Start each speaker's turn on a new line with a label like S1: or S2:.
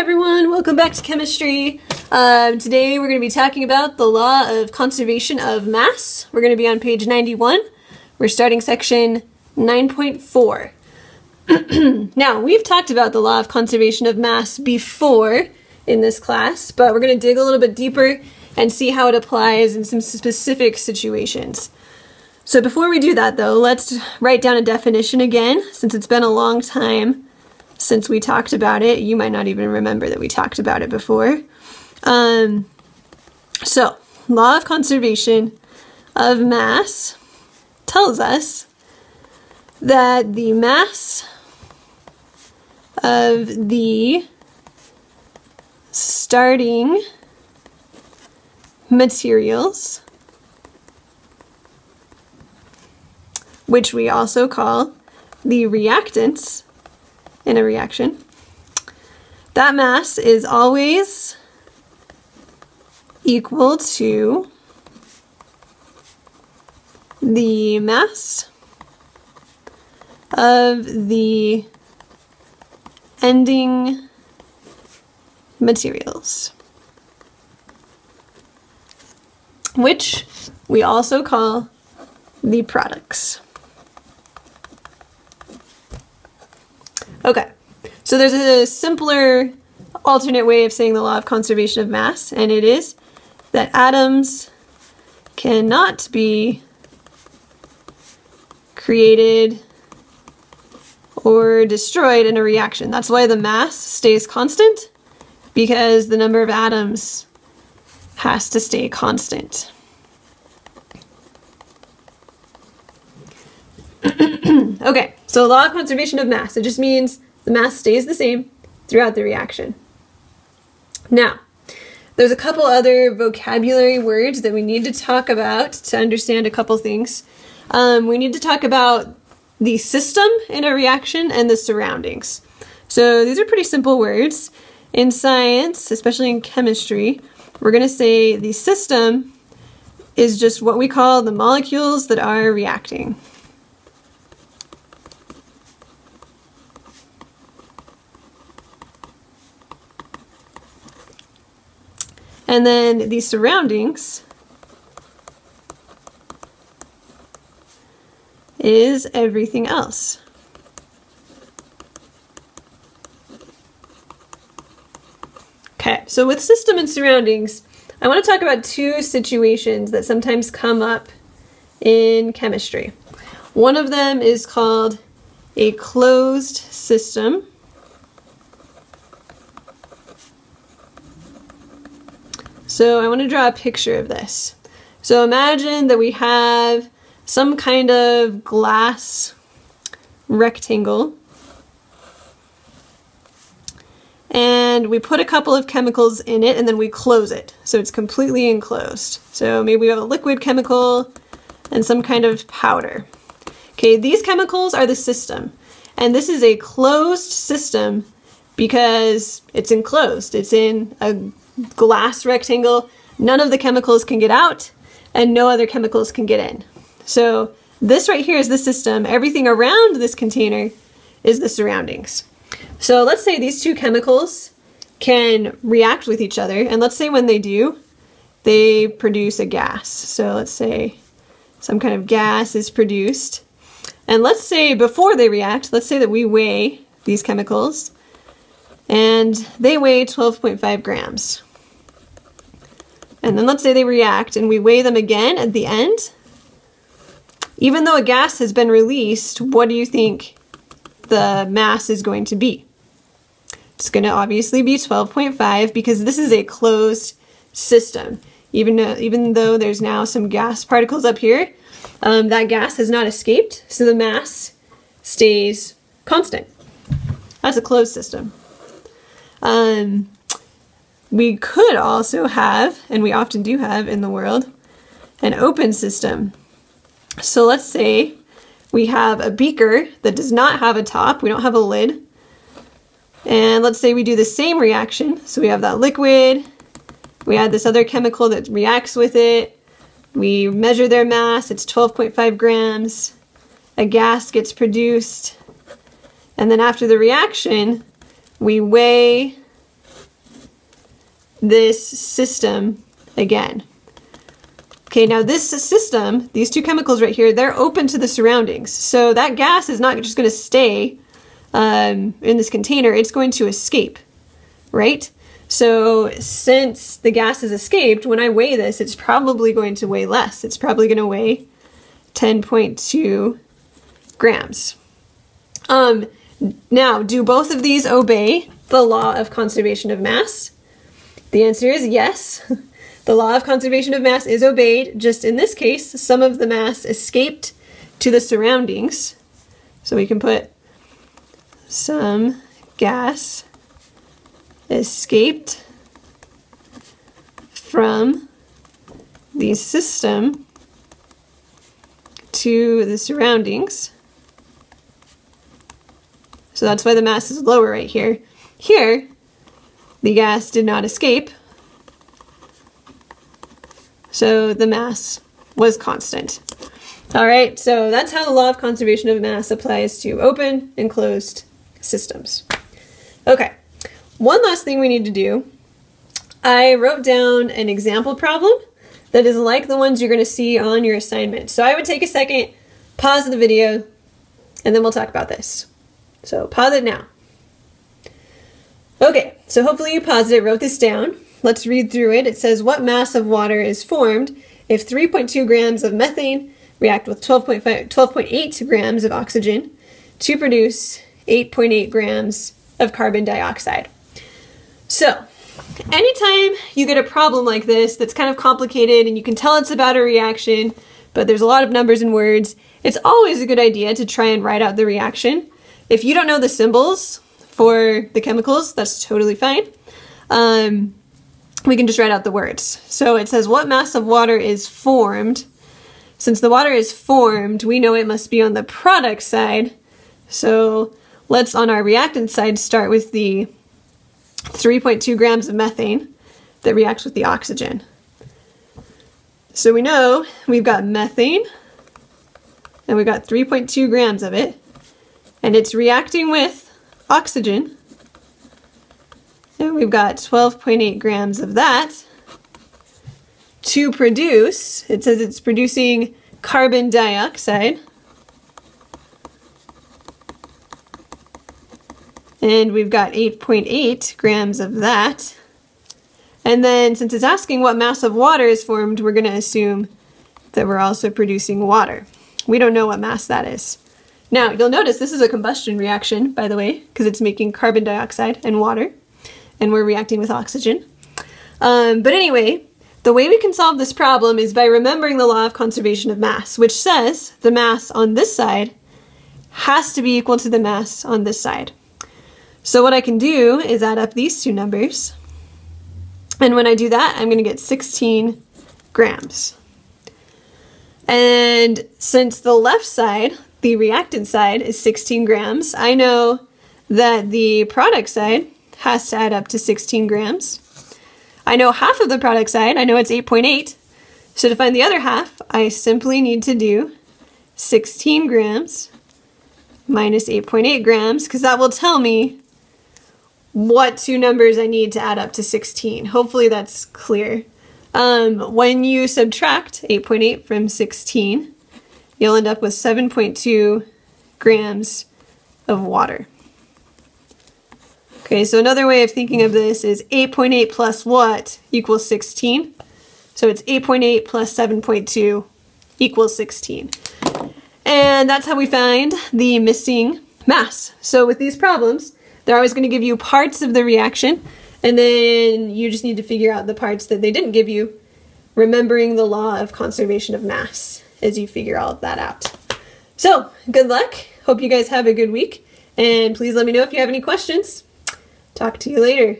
S1: everyone, welcome back to chemistry. Today we're going to be talking about the law of conservation of mass. We're going to be on page 91. We're starting section 9.4. Now, we've talked about the law of conservation of mass before in this class, but we're going to dig a little bit deeper and see how it applies in some specific situations. So before we do that though, let's write down a definition again, since it's been a long time since we talked about it. You might not even remember that we talked about it before. So, law of conservation of mass tells us that the mass of the starting materials, which we also call the reactants in a reaction, that mass is always equal to the mass of the ending materials, which we also call the products. Okay, so there's a simpler alternate way of saying the law of conservation of mass, and it is that atoms cannot be created or destroyed in a reaction. That's why the mass stays constant, because the number of atoms has to stay constant. Okay, so law of conservation of mass, it just means the mass stays the same throughout the reaction. Now, there's a couple other vocabulary words that we need to talk about to understand a couple things. We need to talk about the system in a reaction and the surroundings. So these are pretty simple words. In science, especially in chemistry, we're going to say the system is just what we call the molecules that are reacting. And then the surroundings is everything else. Okay, so with system and surroundings, I want to talk about two situations that sometimes come up in chemistry. One of them is called a closed system. So I want to draw a picture of this. So imagine that we have some kind of glass rectangle, and we put a couple of chemicals in it and then we close it so it's completely enclosed. So maybe we have a liquid chemical and some kind of powder. Okay, these chemicals are the system, and this is a closed system because it's enclosed. It's in a glass rectangle. None of the chemicals can get out and no other chemicals can get in. So this right here is the system. Everything around this container is the surroundings. So let's say these two chemicals can react with each other, and let's say when they do, they produce a gas. So let's say some kind of gas is produced, and let's say before they react, let's say that we weigh these chemicals and they weigh 12.5 grams. And then let's say they react and we weigh them again at the end. Even though a gas has been released, what do you think the mass is going to be? It's going to obviously be 12.5 because this is a closed system. Even though there's now some gas particles up here, that gas has not escaped, so the mass stays constant. That's a closed system. We could also have, and we often do have in the world, an open system. So let's say we have a beaker that does not have a top, we don't have a lid, and let's say we do the same reaction. So we have that liquid, we add this other chemical that reacts with it, we measure their mass, it's 12.5 grams, a gas gets produced, and then after the reaction, we weigh this system again. Okay, now this system, these two chemicals right here, they're open to the surroundings. So that gas is not just going to stay in this container, it's going to escape, right? So since the gas has escaped, when I weigh this, it's probably going to weigh less. It's probably going to weigh 10.2 grams. Now, do both of these obey the law of conservation of mass? The answer is yes. The law of conservation of mass is obeyed, just in this case, some of the mass escaped to the surroundings. So we can put some gas escaped from the system to the surroundings. So that's why the mass is lower right here. Here, the gas did not escape, so the mass was constant. All right, so that's how the law of conservation of mass applies to open and closed systems. Okay, one last thing we need to do. I wrote down an example problem that is like the ones you're going to see on your assignment. So I would take a second, pause the video, and then we'll talk about this. So pause it now. Okay, so hopefully you paused it, wrote this down. Let's read through it. It says, what mass of water is formed if 3.2 grams of methane react with 12.8 grams of oxygen to produce 8.8 grams of carbon dioxide? So, anytime you get a problem like this that's kind of complicated and you can tell it's about a reaction, but there's a lot of numbers and words, it's always a good idea to try and write out the reaction. If you don't know the symbols for the chemicals, that's totally fine. We can just write out the words. So it says, what mass of water is formed? Since the water is formed, we know it must be on the product side. So let's, on our reactant side, start with the 3.2 grams of methane that reacts with the oxygen. So we know we've got methane, and we've got 3.2 grams of it, and it's reacting with oxygen. And we've got 12.8 grams of that to produce, it says it's producing carbon dioxide. And we've got 8.8 grams of that. And then since it's asking what mass of water is formed, we're going to assume that we're also producing water. We don't know what mass that is. Now, you'll notice this is a combustion reaction, by the way, because it's making carbon dioxide and water. And we're reacting with oxygen. But anyway, the way we can solve this problem is by remembering the law of conservation of mass, which says the mass on this side has to be equal to the mass on this side. So what I can do is add up these two numbers. And when I do that, I'm going to get 16 grams. And since the left side, the reactant side, is 16 grams, I know that the product side has to add up to 16 grams. I know half of the product side, I know it's 8.8. So to find the other half, I simply need to do 16 grams minus 8.8 grams, because that will tell me what two numbers I need to add up to 16. Hopefully that's clear. When you subtract 8.8 from 16, you'll end up with 7.2 grams of water. Okay, so another way of thinking of this is 8.8 plus what equals 16. So it's 8.8 plus 7.2 equals 16. And that's how we find the missing mass. So with these problems, they're always going to give you parts of the reaction, and then you just need to figure out the parts that they didn't give you, remembering the law of conservation of mass as you figure all of that out. So, good luck. Hope you guys have a good week, and please let me know if you have any questions. Talk to you later.